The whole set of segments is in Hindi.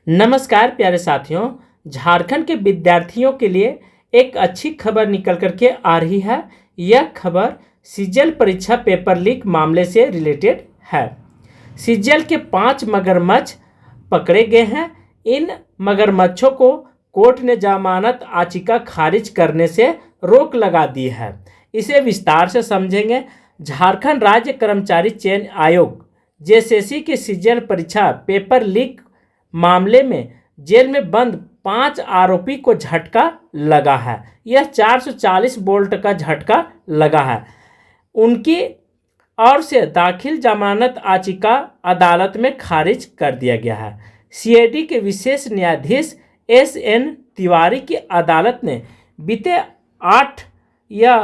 नमस्कार प्यारे साथियों। झारखंड के विद्यार्थियों के लिए एक अच्छी खबर निकल कर के आ रही है। यह खबर सीजीएल परीक्षा पेपर लीक मामले से रिलेटेड है। सीजीएल के 5 मगरमच्छ पकड़े गए हैं। इन मगरमच्छों को कोर्ट ने जमानत याचिका खारिज करने से रोक लगा दी है। इसे विस्तार से समझेंगे। झारखंड राज्य कर्मचारी चयन आयोग जेएसएससी की सीजीएल परीक्षा पेपर लीक मामले में जेल में बंद 5 आरोपी को झटका लगा है। यह 440 वोल्ट का झटका लगा है। उनकी ओर से दाखिल जमानत याचिका अदालत में खारिज कर दिया गया है। सीआईडी के विशेष न्यायाधीश एसएन तिवारी की अदालत ने बीते 8 या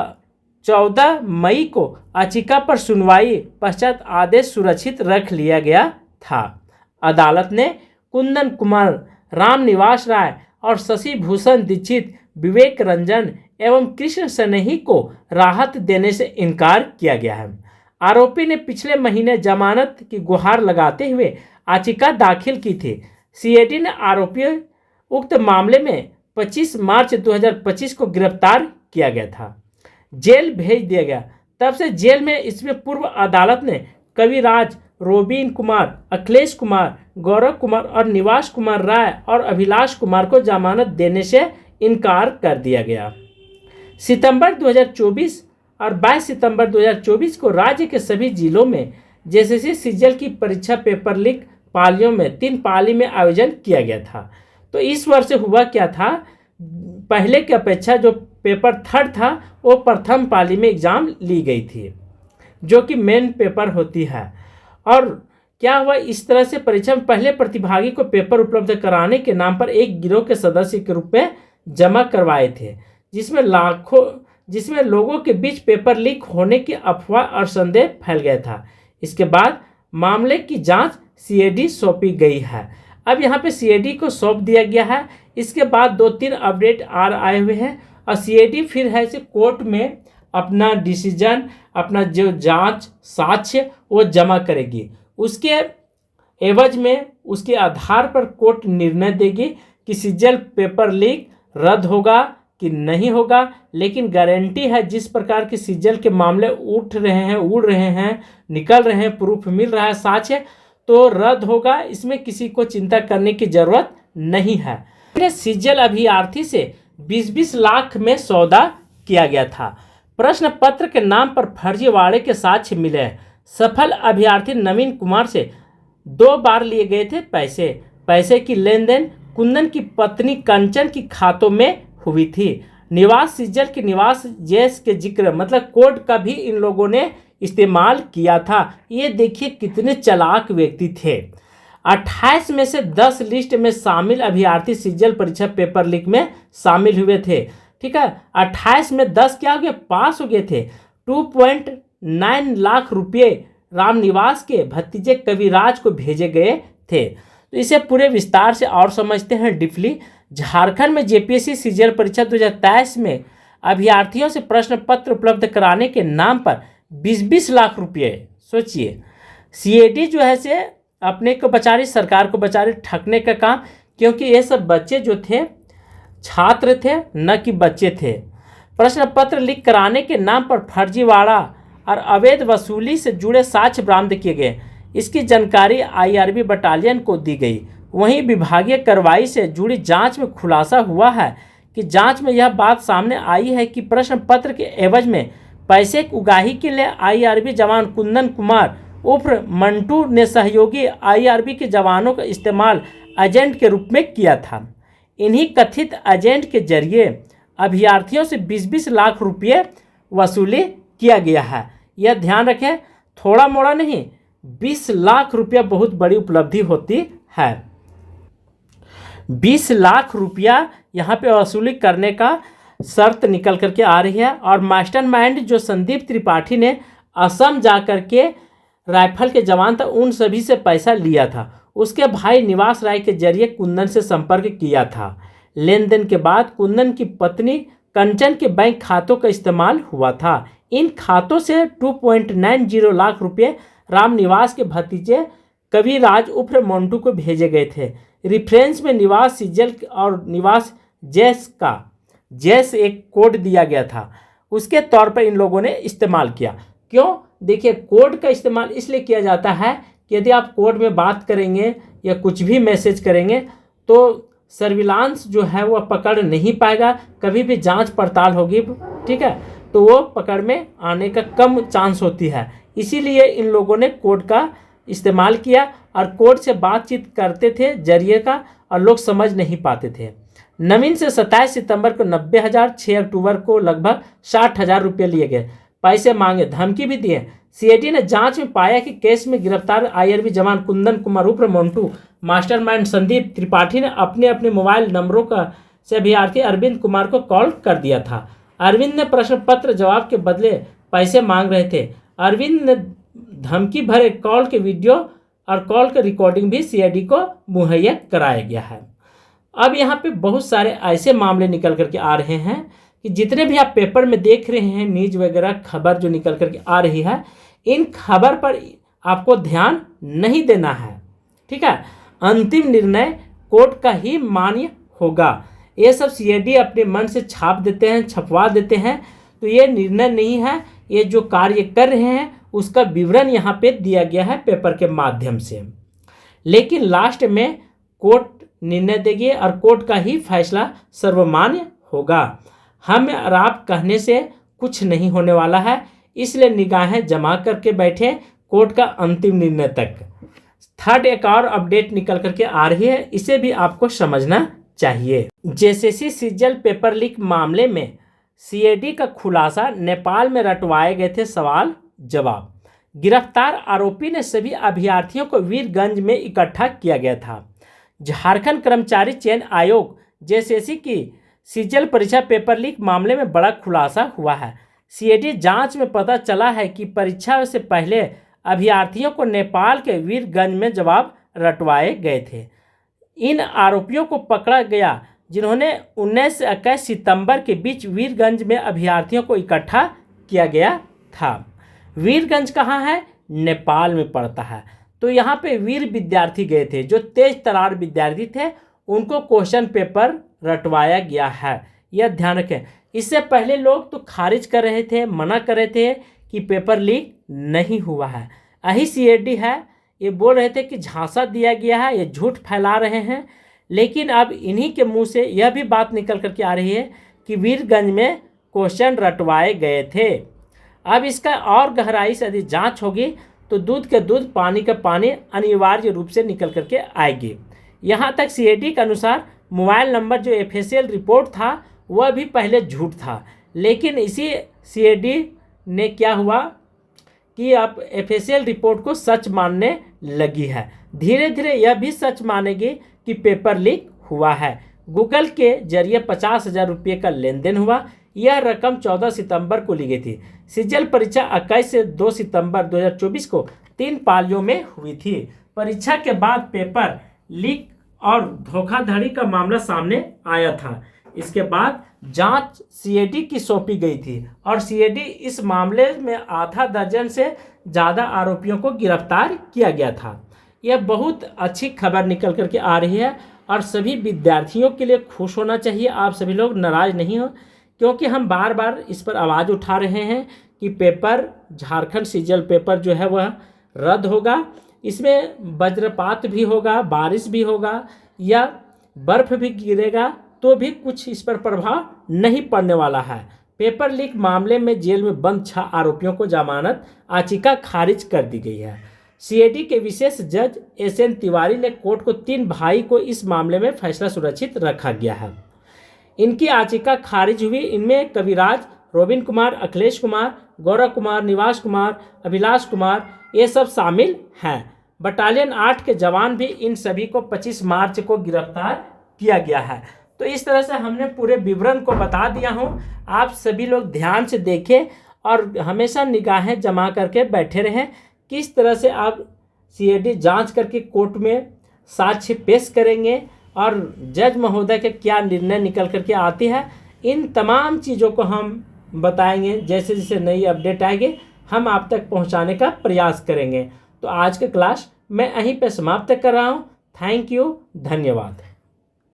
14 मई को याचिका पर सुनवाई पश्चात आदेश सुरक्षित रख लिया गया था। अदालत ने कुंदन कुमार, रामनिवास राय और शशि भूषण दीक्षित, विवेक रंजन एवं कृष्ण सनेही को राहत देने से इनकार किया गया है। आरोपी ने पिछले महीने जमानत की गुहार लगाते हुए याचिका दाखिल की थी। सीआईडी ने आरोपी उक्त मामले में 25 मार्च 2025 को गिरफ्तार किया गया था। जेल भेज दिया गया। तब से जेल में इसमें पूर्व अदालत ने कविराज, रोबिन कुमार, अखिलेश कुमार, गौरव कुमार और निवास कुमार राय और अभिलाष कुमार को जमानत देने से इनकार कर दिया गया। सितंबर 2024 और 22 सितंबर 2024 को राज्य के सभी जिलों में जेएसएससी सीजीएल की परीक्षा पेपर लीक पालियों में 3 पाली में आयोजन किया गया था। तो इस वर्ष हुआ क्या था, पहले की अपेक्षा जो पेपर 3rd था वो प्रथम पाली में एग्जाम ली गई थी, जो कि मेन पेपर होती है। और क्या हुआ, इस तरह से परीक्षा में पहले प्रतिभागी को पेपर उपलब्ध कराने के नाम पर एक गिरोह के सदस्य के रूप में जमा करवाए थे, जिसमें लोगों के बीच पेपर लीक होने की अफवाह और संदेह फैल गया था। इसके बाद मामले की जांच सीआईडी सौंपी गई है। अब यहाँ पे सीआईडी को सौंप दिया गया है। इसके बाद 2-3 अपडेट आए हुए हैं और सीआईडी फिर है से कोर्ट में अपना डिसीजन, अपना जो जांच साक्ष्य वो जमा करेगी। उसके एवज में, उसके आधार पर कोर्ट निर्णय देगी कि सीजीएल पेपर लीक रद्द होगा कि नहीं होगा। लेकिन गारंटी है, जिस प्रकार के सीजीएल के मामले उठ रहे हैं, उड़ रहे हैं, निकल रहे हैं, प्रूफ मिल रहा है, साक्ष्य, तो रद्द होगा। इसमें किसी को चिंता करने की जरूरत नहीं है। सीजीएल अभ्यर्थी से 20-20 लाख में सौदा किया गया था। प्रश्न पत्र के नाम पर फर्जीवाड़े के साक्ष्य मिले। सफल अभ्यर्थी नवीन कुमार से 2 बार लिए गए थे पैसे की लेन देन कुंदन की पत्नी कंचन की खातों में हुई थी। निवास सीजीएल के निवास जेस के जिक्र मतलब कोड का भी इन लोगों ने इस्तेमाल किया था। ये देखिए कितने चालाक व्यक्ति थे। 28 में से 10 लिस्ट में शामिल अभ्यर्थी सीजीएल परीक्षा पेपर लीक में शामिल हुए थे। ठीक है, 28 में 10 क्या हो गया, पास हो गए थे। 2.9 लाख रुपये रामनिवास के भतीजे कविराज को भेजे गए थे। तो इसे पूरे विस्तार से और समझते हैं डीपली। झारखंड में जेपीएससी सीजीएल परीक्षा 2023 में अभ्यर्थियों से प्रश्न पत्र उपलब्ध कराने के नाम पर 20-20 लाख रुपये, सोचिए। सीआईडी जो है से अपने को बचा रही, सरकार को बचा रही, ठगने का काम। क्योंकि ये सब बच्चे जो थे छात्र थे, न कि बच्चे थे। प्रश्न पत्र लीक कराने के नाम पर फर्जीवाड़ा और अवैध वसूली से जुड़े साक्ष्य बरामद किए गए। इसकी जानकारी आईआरबी बटालियन को दी गई। वहीं विभागीय कार्रवाई से जुड़ी जांच में खुलासा हुआ है कि जांच में यह बात सामने आई है कि प्रश्न पत्र के एवज में पैसे की उगाही के लिए आईआरबी जवान कुंदन कुमार उर्फ मंटू ने सहयोगी आईआरबी के जवानों का इस्तेमाल एजेंट के रूप में किया था। इन्हीं कथित एजेंट के जरिए अभ्यर्थियों से 20-20 लाख रुपये वसूली किया गया है। यह ध्यान रखें, थोड़ा मोड़ा नहीं, 20 लाख रुपया बहुत बड़ी उपलब्धि होती है। 20 लाख रुपया यहाँ पे वसूली करने का शर्त निकल करके आ रही है। और मास्टरमाइंड जो संदीप त्रिपाठी ने असम जा कर के राइफल के जवान था, उन सभी से पैसा लिया था। उसके भाई निवास राय के जरिए कुंदन से संपर्क किया था। लेन देन के बाद कुंदन की पत्नी कंचन के बैंक खातों का इस्तेमाल हुआ था। इन खातों से 2.90 लाख रुपये रामनिवास के भतीजे कविराज उर्फ मोन्टू को भेजे गए थे। रेफरेंस में निवास सीजल और निवास जैस एक कोड दिया गया था, उसके तौर पर इन लोगों ने इस्तेमाल किया। क्यों? देखिए, कोड का इस्तेमाल इसलिए किया जाता है कि यदि आप कोड में बात करेंगे या कुछ भी मैसेज करेंगे तो सर्विलांस जो है वह पकड़ नहीं पाएगा, कभी भी जांच पड़ताल होगी, ठीक है, तो वो पकड़ में आने का कम चांस होती है। इसीलिए इन लोगों ने कोड का इस्तेमाल किया और कोड से बातचीत करते थे जरिए का, और लोग समझ नहीं पाते थे। नवीन से 27 सितंबर को 90,000, 6 अक्टूबर को लगभग 60,000 रुपये लिए गए, पैसे मांगे, धमकी भी दिए। सीआईडी ने जांच में पाया कि केस में गिरफ्तार आईआरबी जवान कुंदन कुमार उर्फ मोन्टू, मास्टरमाइंड संदीप त्रिपाठी ने अपने अपने मोबाइल नंबरों का से अभ्यर्थी अरविंद कुमार को कॉल कर दिया था। अरविंद ने प्रश्न पत्र जवाब के बदले पैसे मांग रहे थे। अरविंद ने धमकी भरे कॉल के वीडियो और कॉल के रिकॉर्डिंग भी सीआईडी को मुहैया कराया गया है। अब यहाँ पे बहुत सारे ऐसे मामले निकल करके आ रहे हैं कि जितने भी आप पेपर में देख रहे हैं, न्यूज वगैरह खबर जो निकल करके आ रही है, इन खबर पर आपको ध्यान नहीं देना है, ठीक है। अंतिम निर्णय कोर्ट का ही मान्य होगा। ये सब सीआईडी अपने मन से छाप देते हैं, छपवा देते हैं, तो ये निर्णय नहीं है, ये जो कार्य कर रहे हैं उसका विवरण यहाँ पे दिया गया है पेपर के माध्यम से। लेकिन लास्ट में कोर्ट निर्णय देगी और कोर्ट का ही फैसला सर्वमान्य होगा। हम और आप कहने से कुछ नहीं होने वाला है, इसलिए निगाहें जमा करके बैठे कोर्ट का अंतिम निर्णय तक। थर्ड एक और अपडेट निकल करके आ रही है, इसे भी आपको समझना चाहिए। जेएसएससी सीजल पेपर लीक मामले में सीआईडी का खुलासा, नेपाल में रटवाए गए थे सवाल जवाब। गिरफ्तार आरोपी ने सभी अभ्यर्थियों को वीरगंज में इकट्ठा किया गया था। झारखंड कर्मचारी चयन आयोग जेएसएससी की सीजल परीक्षा पेपर लीक मामले में बड़ा खुलासा हुआ है। सीआईडी जांच में पता चला है कि परीक्षा से पहले अभ्यर्थियों को नेपाल के वीरगंज में जवाब रटवाए गए थे। इन आरोपियों को पकड़ा गया जिन्होंने 19 से 21 सितंबर के बीच वीरगंज में अभ्यर्थियों को इकट्ठा किया गया था। वीरगंज कहाँ है? नेपाल में पड़ता है। तो यहाँ पे वीर विद्यार्थी गए थे, जो तेज तरार विद्यार्थी थे, उनको क्वेश्चन पेपर रटवाया गया है, यह ध्यान रखें। इससे पहले लोग तो खारिज कर रहे थे, मना कर रहे थे कि पेपर लीक नहीं हुआ है। यही सीआईडी है, ये बोल रहे थे कि झांसा दिया गया है, ये झूठ फैला रहे हैं। लेकिन अब इन्हीं के मुंह से यह भी बात निकल करके आ रही है कि वीरगंज में क्वेश्चन रटवाए गए थे। अब इसका और गहराई से यदि जांच होगी तो दूध के दूध, पानी का पानी अनिवार्य रूप से निकल करके आएगी। यहाँ तक सीआईडी के अनुसार मोबाइल नंबर जो एफएसएल रिपोर्ट था वह भी पहले झूठ था, लेकिन इसी सीआईडी ने क्या हुआ कि अब एफएसएल रिपोर्ट को सच मानने लगी है। धीरे धीरे यह भी सच मानेगी कि पेपर लीक हुआ है। गूगल के जरिए 50,000 रुपये का लेन देन हुआ। यह रकम 14 सितंबर को ली गई थी। सीजल परीक्षा 21 से 2 सितंबर 2024 को 3 पालियों में हुई थी। परीक्षा के बाद पेपर लीक और धोखाधड़ी का मामला सामने आया था। इसके बाद जांच सीआईडी की सौंपी गई थी और सीआईडी इस मामले में आधा दर्जन से ज़्यादा आरोपियों को गिरफ्तार किया गया था। यह बहुत अच्छी खबर निकल करके आ रही है और सभी विद्यार्थियों के लिए खुश होना चाहिए। आप सभी लोग नाराज़ नहीं हो, क्योंकि हम बार बार इस पर आवाज़ उठा रहे हैं कि पेपर, झारखंड सीजल पेपर जो है वह रद्द होगा। इसमें वज्रपात भी होगा, बारिश भी होगा या बर्फ़ भी गिरेगा तो भी कुछ इस पर प्रभाव नहीं पड़ने वाला है। पेपर लीक मामले में जेल में बंद 6 आरोपियों को जमानत याचिका खारिज कर दी गई है। सीआईडी के विशेष जज एसएन तिवारी ने कोर्ट को 3 भाई को इस मामले में फैसला सुरक्षित रखा गया है। इनकी याचिका खारिज हुई। इनमें कविराज, रोबिन कुमार, अखिलेश कुमार, गौरव कुमार, निवास कुमार, अभिलाष कुमार, ये सब शामिल हैं। बटालियन 8 के जवान भी, इन सभी को 25 मार्च को गिरफ्तार किया गया है। तो इस तरह से हमने पूरे विवरण को बता दिया हूँ। आप सभी लोग ध्यान से देखें और हमेशा निगाहें जमा करके बैठे रहें। किस तरह से आप सीआईडी जांच करके कोर्ट में साक्ष्य पेश करेंगे और जज महोदय के क्या निर्णय निकल करके आती है, इन तमाम चीज़ों को हम बताएंगे। जैसे जैसे नई अपडेट आएगी हम आप तक पहुंचाने का प्रयास करेंगे। तो आज का क्लास मैं यहीं पे समाप्त कर रहा हूं। थैंक यू, धन्यवाद।